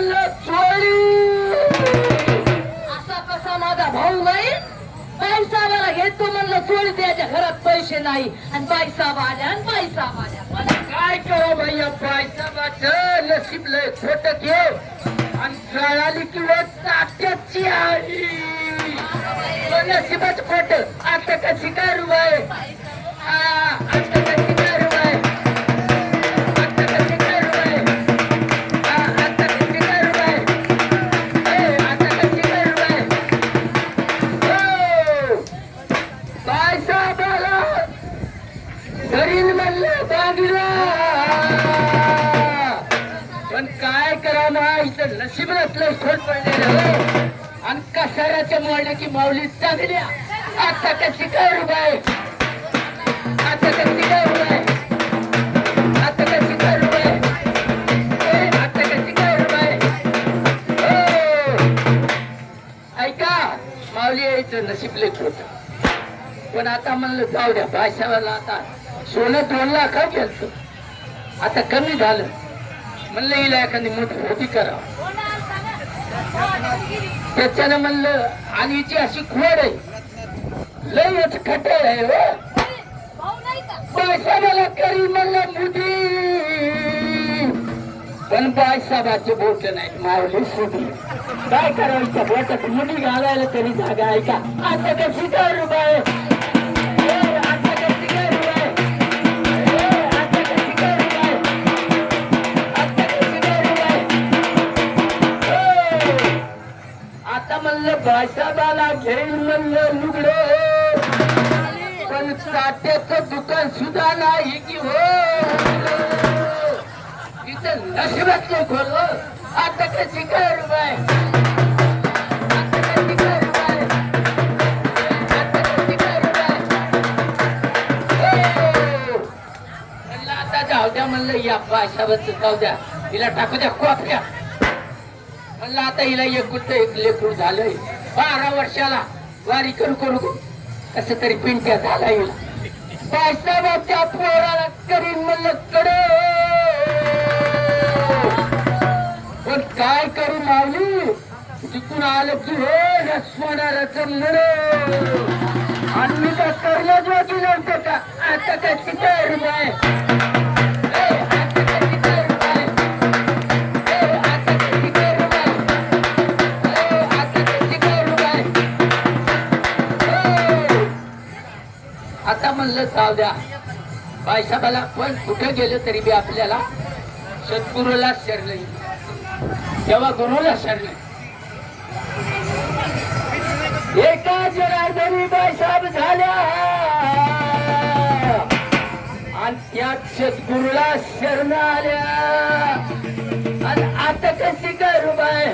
म्हणलं चोरी. असा कसा माझा भाऊ नाही. बाईसाहेबाला घेतो म्हणलं चोरी, त्याच्या घरात पैसे नाही आणि बाईसाहेब आल्या आणि बाईसाहेब आल्या. काय करू भैया, बाईसाहेबाचं नशीब लय खोट घेऊ आणि कळाली किंवा तात्याची आई नशीबच खोट. आता कशी करू बाय, आता कशी करू बाय, आता कशी करू बाय, आता कशी करू बाय, आता कशी करू बाय. हो बाईसाहेबाला घरीन म्हणलं बागीला, पण काय करा इथं नशीब नसलं खोट पडलेलं आणि कसाऱ्याच्या मोडले की माऊली चांगल्या. आता कशी करू बाय, आता कशी करू बाय, आता कशी करू बाय, आता कशी करू बाय. ऐका माऊली यायचं नशीब लय खोट, पण आता म्हणलं जाऊ द्या. बादशाहाला आता सोनं 2 लाख गेलं, आता कमी झालं. म्हणलं हिला एखादी मोठी होती करा. त्याच्यानं म्हणलं आणि हिची अशी खोड आहे, लयच खटर आहे हो. बायसाहेबाला करी म्हणलं मुठी, पण बायसाहेबाचे बोट नाही मावली सुटी. काय करायचं बोटात मुठी घालायला तरी जागा आहे का. आता कशी करू बाय, आता कशी करू बाय, आता कशी करू बाय, आता कशी करू बाय. आता म्हणलं बायसाहेबाला घेईल म्हणलं लुगडं, पण साठ्याचं दुकान सुद्धा नाही की हो. इथं नशिबात नाही खोल. आता कशी करू बाय, आता कशी करू बाय, आता कशी करू बाय. म्हणलं आता जाऊ द्या, म्हणलं या बायसाहेबाचं जाऊ द्या, हिला टाकू द्या कोपऱ्या. म्हणलं आता हिला एक लेकरू झालंय 12 वर्षाला, वारी करू करू कस तरी पिंट्या झाला हिला. बायसाहेबाच्या पोराला करीन म्हणलं कडे, पण काय करू माऊली, तिथून आलं की हो सोनाराच म्हण. आणि मी का करण्याच वाटी नव्हतं का. आता कशी करू बाय, आता म्हणलं जाऊ द्या. बायसाहेबाला पण कुठे गेलं तरी बी आपल्याला सद्गुरूला शरण, तेव्हा गुरुला शरण. एका जनार्दनी बायसाहेब झाल्या आणि त्यात सद्गुरूला शरण आल्या. आणि आता कशी करू बाय,